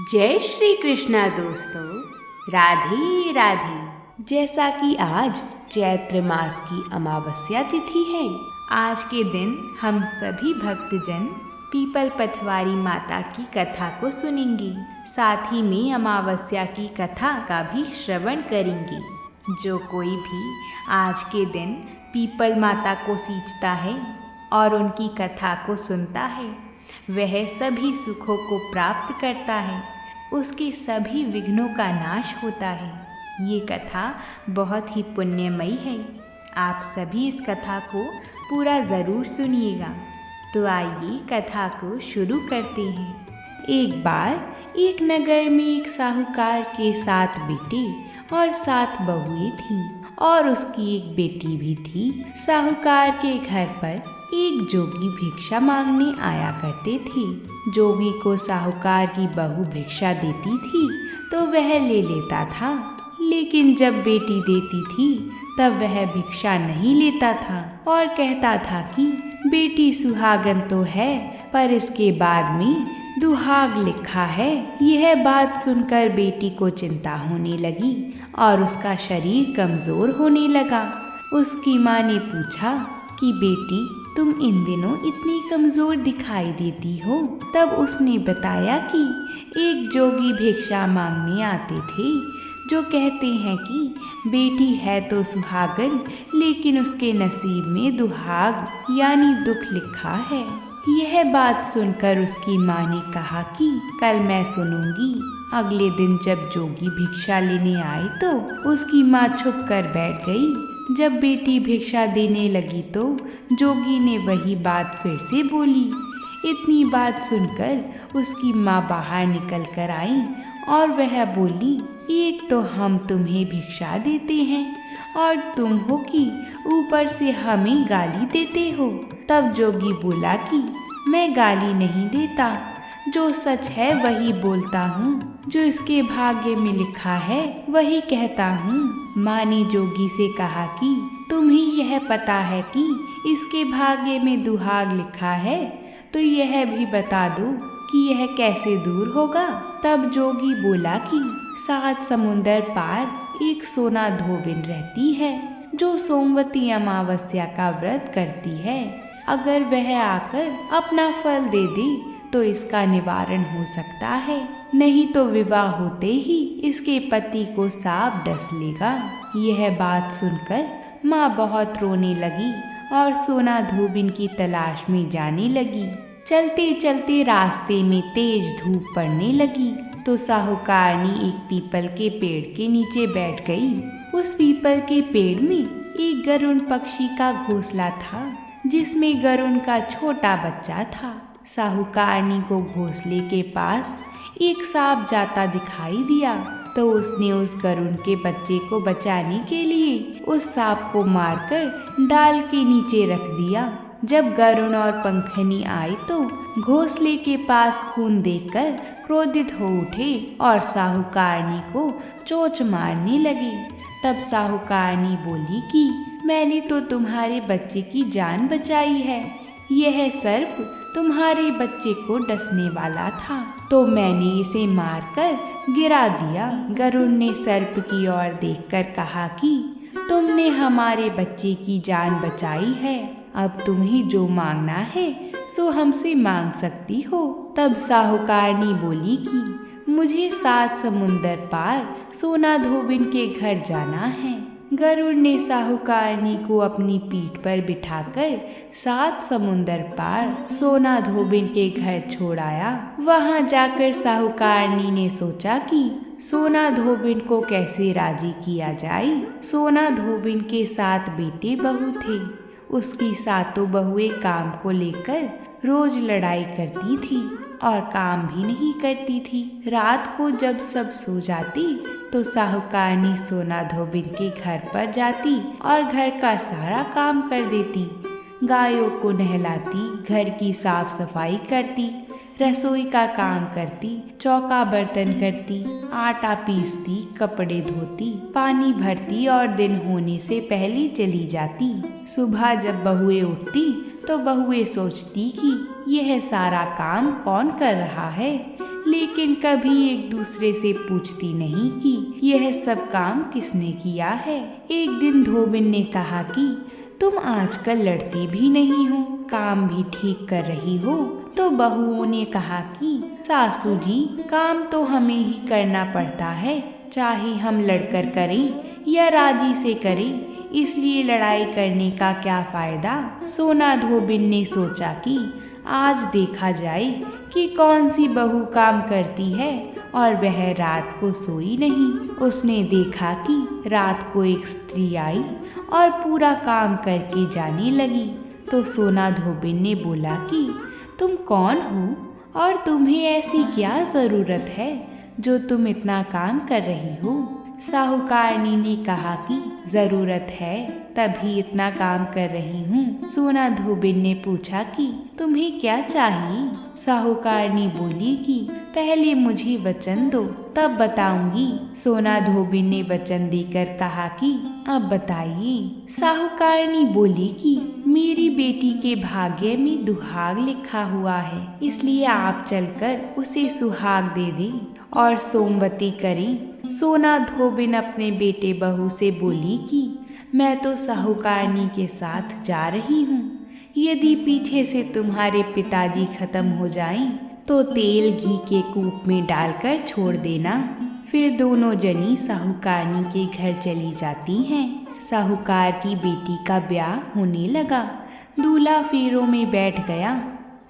जय श्री कृष्णा दोस्तों, राधे राधे। जैसा कि आज चैत्र मास की अमावस्या तिथि है, आज के दिन हम सभी भक्तजन पीपल पथवारी माता की कथा को सुनेंगे। साथ ही में अमावस्या की कथा का भी श्रवण करेंगे। जो कोई भी आज के दिन पीपल माता को सींचता है और उनकी कथा को सुनता है, वह सभी सुखों को प्राप्त करता है, उसके सभी विघ्नों का नाश होता है। ये कथा बहुत ही पुण्यमयी है। आप सभी इस कथा को पूरा ज़रूर सुनिएगा। तो आइए कथा को शुरू करते हैं। एक बार एक नगर में एक साहूकार के 7 बेटे और 7 बहुएं थीं और उसकी एक बेटी भी थी। साहूकार के घर पर एक जोगी भिक्षा मांगने आया करते थे। जोगी को साहूकार की बहू भिक्षा देती थी तो वह ले लेता था, लेकिन जब बेटी देती थी तब वह भिक्षा नहीं लेता था और कहता था कि बेटी सुहागन तो है पर इसके बाद में दुहाग लिखा है। यह बात सुनकर बेटी को चिंता होने लगी और उसका शरीर कमजोर होने लगा। उसकी माँ ने पूछा कि बेटी, तुम इन दिनों इतनी कमजोर दिखाई देती हो। तब उसने बताया कि एक जोगी भिक्षा मांगने आते थे जो कहते हैं कि बेटी है तो सुहागन, लेकिन उसके नसीब में दुहाग यानी दुख लिखा है। यह बात सुनकर उसकी माँ ने कहा कि कल मैं सुनूंगी। अगले दिन जब जोगी भिक्षा लेने आए तो उसकी माँ छुप कर बैठ गई। जब बेटी भिक्षा देने लगी तो जोगी ने वही बात फिर से बोली। इतनी बात सुनकर उसकी माँ बाहर निकल कर आई और वह बोली, एक तो हम तुम्हें भिक्षा देते हैं और तुम हो कि ऊपर से हमें गाली देते हो। तब जोगी बोला कि मैं गाली नहीं देता, जो सच है वही बोलता हूँ, जो इसके भाग्य में लिखा है वही कहता हूँ। माँ ने जोगी से कहा कि तुम्हें यह पता है कि इसके भाग्य में दुहाग लिखा है, तो यह भी बता दो कि यह कैसे दूर होगा। तब जोगी बोला कि 7 समुंदर पार एक सोना धोबिन रहती है जो सोमवती अमावस्या का व्रत करती है। अगर वह आकर अपना फल दे दे तो इसका निवारण हो सकता है, नहीं तो विवाह होते ही इसके पति को सांप डस लेगा। यह बात सुनकर माँ बहुत रोने लगी और सोना धोबिन की तलाश में जाने लगी। चलते चलते रास्ते में तेज धूप पड़ने लगी तो साहूकारनी एक पीपल के पेड़ के नीचे बैठ गई। उस पीपल के पेड़ में एक गरुड़ पक्षी का घोंसला था जिसमें गरुड़ का छोटा बच्चा था। साहूकारनी को घोंसले के पास एक सांप जाता दिखाई दिया तो उसने उस गरुड़ के बच्चे को बचाने के लिए उस सांप को मारकर डाल के नीचे रख दिया। जब गरुड़ और पंखनी आए तो घोंसले के पास खून देखकर क्रोधित हो उठे और साहूकारनी को चोंच मारने लगे। तब साहूकारनी बोली कि मैंने तो तुम्हारे बच्चे की जान बचाई है, यह सर्प तुम्हारे बच्चे को डसने वाला था तो मैंने इसे मारकर गिरा दिया। गरुड़ ने सर्प की ओर देखकर कहा कि तुमने हमारे बच्चे की जान बचाई है, अब तुम्हें जो मांगना है सो हमसे मांग सकती हो। तब साहूकारनी बोली कि मुझे 7 समुंदर पार सोना धोबिन के घर जाना है। गरुड़ ने साहूकारनी को अपनी पीठ पर बिठाकर 7 समुंदर पार सोना धोबिन के घर छोड़ाया। वहां जाकर साहूकारनी ने सोचा कि सोना धोबिन को कैसे राजी किया जाए। सोना धोबिन के 7 बेटे बहू थे। उसकी 7 बहुएं काम को लेकर रोज लड़ाई करती थी और काम भी नहीं करती थी। रात को जब सब सो जाती तो साहूकारनी सोना धोबिन के घर पर जाती और घर का सारा काम कर देती। गायों को नहलाती, घर की साफ सफाई करती, रसोई का काम करती, चौका बर्तन करती, आटा पीसती, कपड़े धोती, पानी भरती और दिन होने से पहले चली जाती। सुबह जब बहुएं उठती तो बहुएं सोचती कि यह सारा काम कौन कर रहा है, लेकिन कभी एक दूसरे से पूछती नहीं कि यह सब काम किसने किया है। एक दिन धोबिन ने कहा कि तुम आजकल लड़ती भी नहीं हो, काम भी ठीक कर रही हो। तो बहुओं ने कहा कि सासू जी, काम तो हमें ही करना पड़ता है, चाहे हम लड़कर करें या राजी से करें, इसलिए लड़ाई करने का क्या फायदा। सोना धोबिन ने सोचा कि आज देखा जाए कि कौन सी बहू काम करती है और वह रात को सोई नहीं। उसने देखा कि रात को एक स्त्री आई और पूरा काम करके जाने लगी। तो सोना धोबिन ने बोला कि तुम कौन हो और तुम्हें ऐसी क्या ज़रूरत है जो तुम इतना काम कर रही हो। साहूकारनी ने कहा कि ज़रूरत है तभी इतना काम कर रही हूँ। सोना धोबिन ने पूछा कि तुम्हें क्या चाहिए। साहूकारनी बोली कि पहले मुझे वचन दो तब बताऊंगी। सोना धोबिन ने वचन देकर कहा कि अब बताइए। साहूकारनी बोली कि मेरी बेटी के भाग्य में दुहाग लिखा हुआ है, इसलिए आप चलकर उसे सुहाग दे दें और सोमवती करें। सोना धोबिन अपने बेटे बहू से बोली कि मैं तो साहूकारनी के साथ जा रही हूँ। यदि पीछे से तुम्हारे पिताजी खत्म हो जाएं, तो तेल घी के कूप में डालकर छोड़ देना। फिर दोनों जनी साहूकारनी के घर चली जाती हैं। साहूकार की बेटी का ब्याह होने लगा। दूल्हा फेरों में बैठ गया।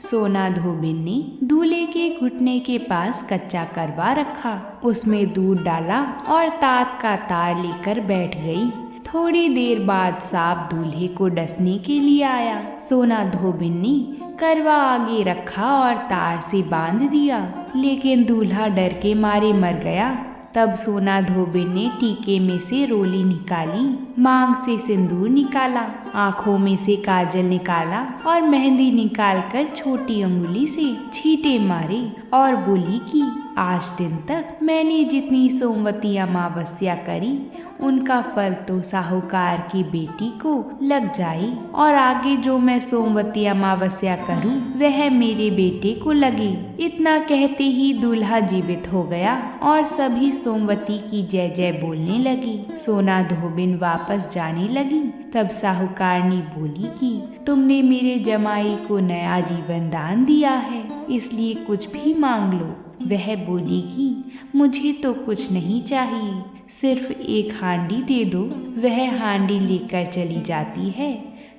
सोना धोबिन ने दूल्हे के घुटने के पास कच्चा करवा रखा, उसमें दूध डाला और तात का तार लेकर बैठ गई। थोड़ी देर बाद सांप दूल्हे को डसने के लिए आया। सोना धोबिन ने करवा आगे रखा और तार से बांध दिया, लेकिन दूल्हा डर के मारे मर गया। तब सोना धोबिन ने टीके में से रोली निकाली, मांग से सिंदूर निकाला, आँखों में से काजल निकाला और मेहंदी निकालकर छोटी अंगुली से छींटे मारे और बोली कि आज दिन तक मैंने जितनी सोमवती अमावस्या करी उनका फल तो साहूकार की बेटी को लग जाए और आगे जो मैं सोमवती अमावस्या करूं वह मेरे बेटे को लगे। इतना कहते ही दूल्हा जीवित हो गया और सभी सोमवती की जय जय बोलने लगी। सोना धोबिन वापस जाने लगी। तब साहूकारनी बोली कि तुमने मेरे जमाई को नया जीवन दान दिया है, इसलिए कुछ भी मांग लो। वह बोली कि मुझे तो कुछ नहीं चाहिए, सिर्फ एक हांडी दे दो। वह हांडी लेकर चली जाती है।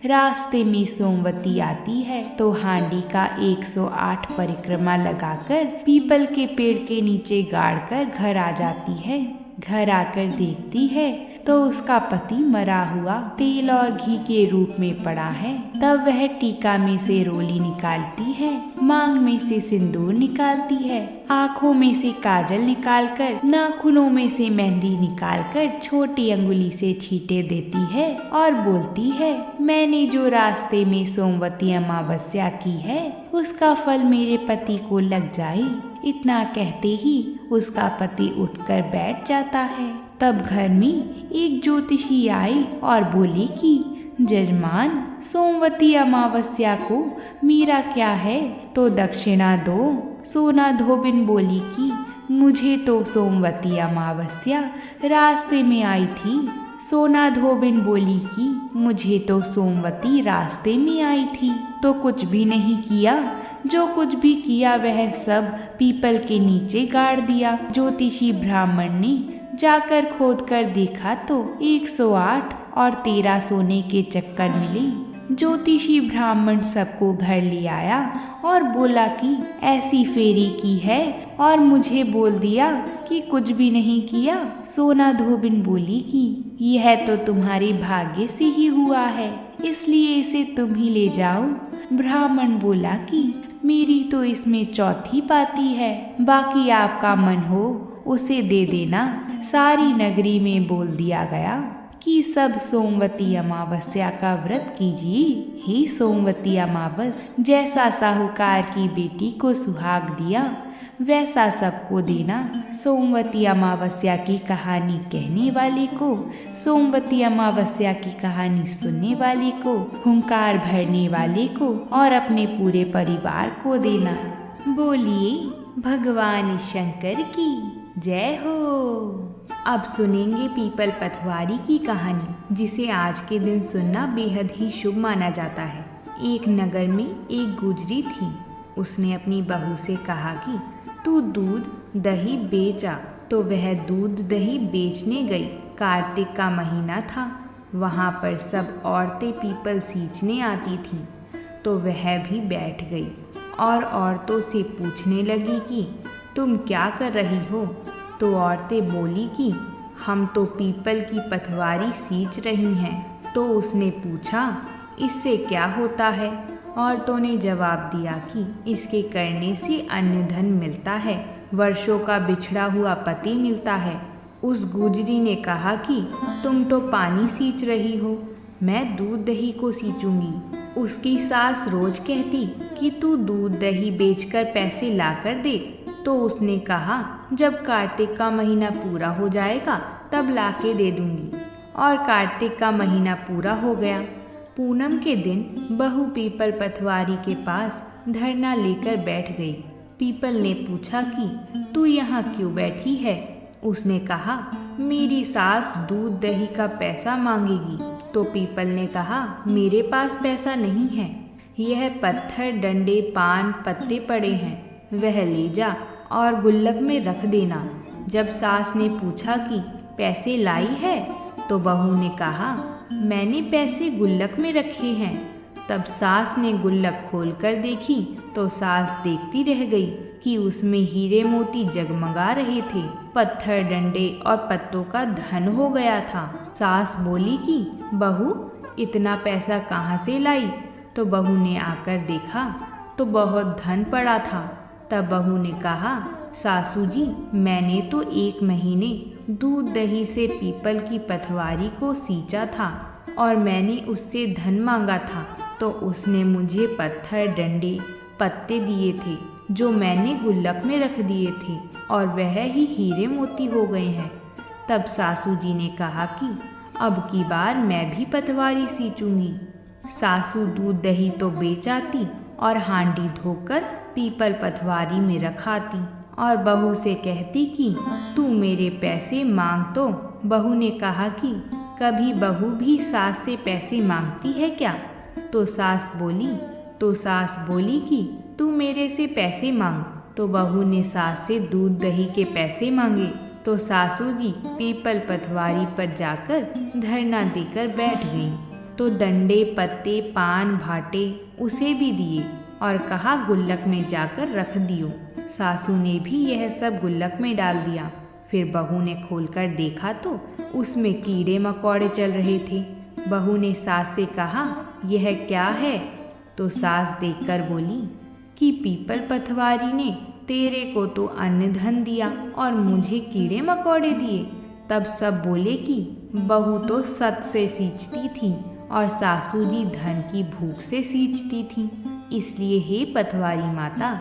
रास्ते में सोमवती आती है तो हांडी का 108 परिक्रमा लगाकर पीपल के पेड़ के नीचे गाड़कर घर आ जाती है। घर आकर देखती है तो उसका पति मरा हुआ तेल और घी के रूप में पड़ा है। तब वह टीका में से रोली निकालती है, मांग में से सिंदूर निकालती है, आँखों में से काजल निकालकर, नाखूनों में से मेहंदी निकालकर छोटी अंगुली से छींटे देती है और बोलती है, मैंने जो रास्ते में सोमवती अमावस्या की है उसका फल मेरे पति को लग जाए। इतना कहते ही उसका पति उठकर बैठ जाता है। तब घर में एक ज्योतिषी आई और बोली कि जजमान, सोमवती अमावस्या को मेरा क्या है तो दक्षिणा दो। सोना धोबिन बोली कि मुझे तो सोमवती अमावस्या रास्ते में आई थी। सोना धोबिन बोली कि मुझे तो सोमवती रास्ते में आई थी तो कुछ भी नहीं किया, जो कुछ भी किया वह सब पीपल के नीचे गाड़ दिया। ज्योतिषी ब्राह्मण ने जाकर खोद कर देखा तो 108 और 13 सोने के चक्कर मिले। ज्योतिषी ब्राह्मण सबको घर ले आया और बोला कि ऐसी फेरी की है और मुझे बोल दिया कि कुछ भी नहीं किया। सोना धोबिन बोली कि यह तो तुम्हारे भाग्य से ही हुआ है, इसलिए इसे तुम ही ले जाओ। ब्राह्मण बोला कि मेरी तो इसमें चौथी पाती है, बाकी आपका मन हो उसे दे देना। सारी नगरी में बोल दिया गया कि सब सोमवती अमावस्या का व्रत कीजिए। हे सोमवती अमावस, जैसा साहूकार की बेटी को सुहाग दिया वैसा सबको देना। सोमवती अमावस्या की कहानी कहने वाले को, सोमवती अमावस्या की कहानी सुनने वाले को, हुंकार भरने वाले को और अपने पूरे परिवार को देना। बोलिए भगवान शंकर की जय हो। अब सुनेंगे पीपल पतवारी की कहानी, जिसे आज के दिन सुनना बेहद ही शुभ माना जाता है। एक नगर में एक गुजरी थी। उसने अपनी बहू से कहा कि तू दूध दही बेच आ। तो वह दूध दही बेचने गई। कार्तिक का महीना था। वहाँ पर सब औरतें पीपल सींचने आती थीं। तो वह भी बैठ गई और औरतों से पूछने लगी कि तुम क्या कर रही हो। तो औरतें बोली कि हम तो पीपल की पतवारी सींच रही हैं। तो उसने पूछा, इससे क्या होता है। औरतों ने जवाब दिया कि इसके करने से अन्न धन मिलता है, वर्षों का बिछड़ा हुआ पति मिलता है। उस गुजरी ने कहा कि तुम तो पानी सींच रही हो, मैं दूध दही को सींचूंगी। उसकी सास रोज कहती कि तू दूध दही बेचकर पैसे ला कर दे। तो उसने कहा, जब कार्तिक का महीना पूरा हो जाएगा तब ला के दे दूंगी। और कार्तिक का महीना पूरा हो गया। पूनम के दिन बहू पीपल पतवारी के पास धरना लेकर बैठ गई। पीपल ने पूछा कि तू यहाँ क्यों बैठी है। उसने कहा, मेरी सास दूध दही का पैसा मांगेगी। तो पीपल ने कहा, मेरे पास पैसा नहीं है, यह पत्थर डंडे पान पत्ते पड़े हैं, वह ले जा और गुल्लक में रख देना। जब सास ने पूछा कि पैसे लाई है, तो बहू ने कहा, मैंने पैसे गुल्लक में रखे हैं। तब सास ने गुल्लक खोलकर देखी तो सास देखती रह गई कि उसमें हीरे मोती जगमगा रहे थे। पत्थर डंडे और पत्तों का धन हो गया था। सास बोली कि बहू, इतना पैसा कहाँ से लाई। तो बहू ने आकर देखा तो बहुत धन पड़ा था। तब बहू ने कहा, सासू जी, मैंने तो 1 महीने दूध दही से पीपल की पतवारी को सींचा था और मैंने उससे धन मांगा था। तो उसने मुझे पत्थर डंडे पत्ते दिए थे जो मैंने गुल्लक में रख दिए थे, और वह ही हीरे मोती हो गए हैं। तब सासू जी ने कहा कि अब की बार मैं भी पतवारी सींचूंगी। सासू दूध दही तो बेच आती और हांडी धोकर पीपल पतवारी में रखाती और बहू से कहती कि तू मेरे पैसे मांग। तो बहू ने कहा कि कभी बहू भी सास से पैसे मांगती है क्या। तो सास बोली कि तू मेरे से पैसे मांग। तो बहू ने सास से दूध दही के पैसे मांगे। तो सासू जी पीपल पतवारी पर जाकर धरना देकर बैठ गईं। तो डंडे पत्ते पान भाटे उसे भी दिए और कहा, गुल्लक में जाकर रख दियो। सासू ने भी यह सब गुल्लक में डाल दिया। फिर बहू ने खोलकर देखा तो उसमें कीड़े मकोड़े चल रहे थे। बहू ने सास से कहा, यह क्या है। तो सास देखकर बोली कि पीपल पतवारी ने तेरे को तो अन्न धन दिया और मुझे कीड़े मकोड़े दिए। तब सब बोले कि बहू तो सत से सींचती थी और सासू जी धन की भूख से सींचती थी। इसलिए हे पतवारी माता,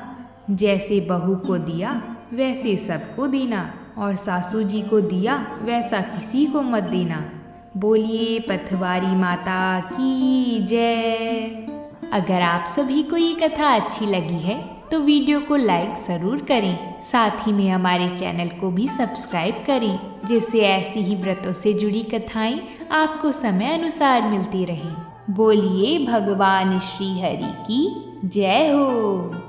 जैसे बहू को दिया वैसे सबको देना और सासू जी को दिया वैसा किसी को मत देना। बोलिए पतवारी माता की जय। अगर आप सभी को ये कथा अच्छी लगी है तो वीडियो को लाइक ज़रूर करें। साथ ही में हमारे चैनल को भी सब्सक्राइब करें, जिससे ऐसी ही व्रतों से जुड़ी कथाएं आपको समय अनुसार मिलती रहें। बोलिए भगवान श्री हरि की जय हो।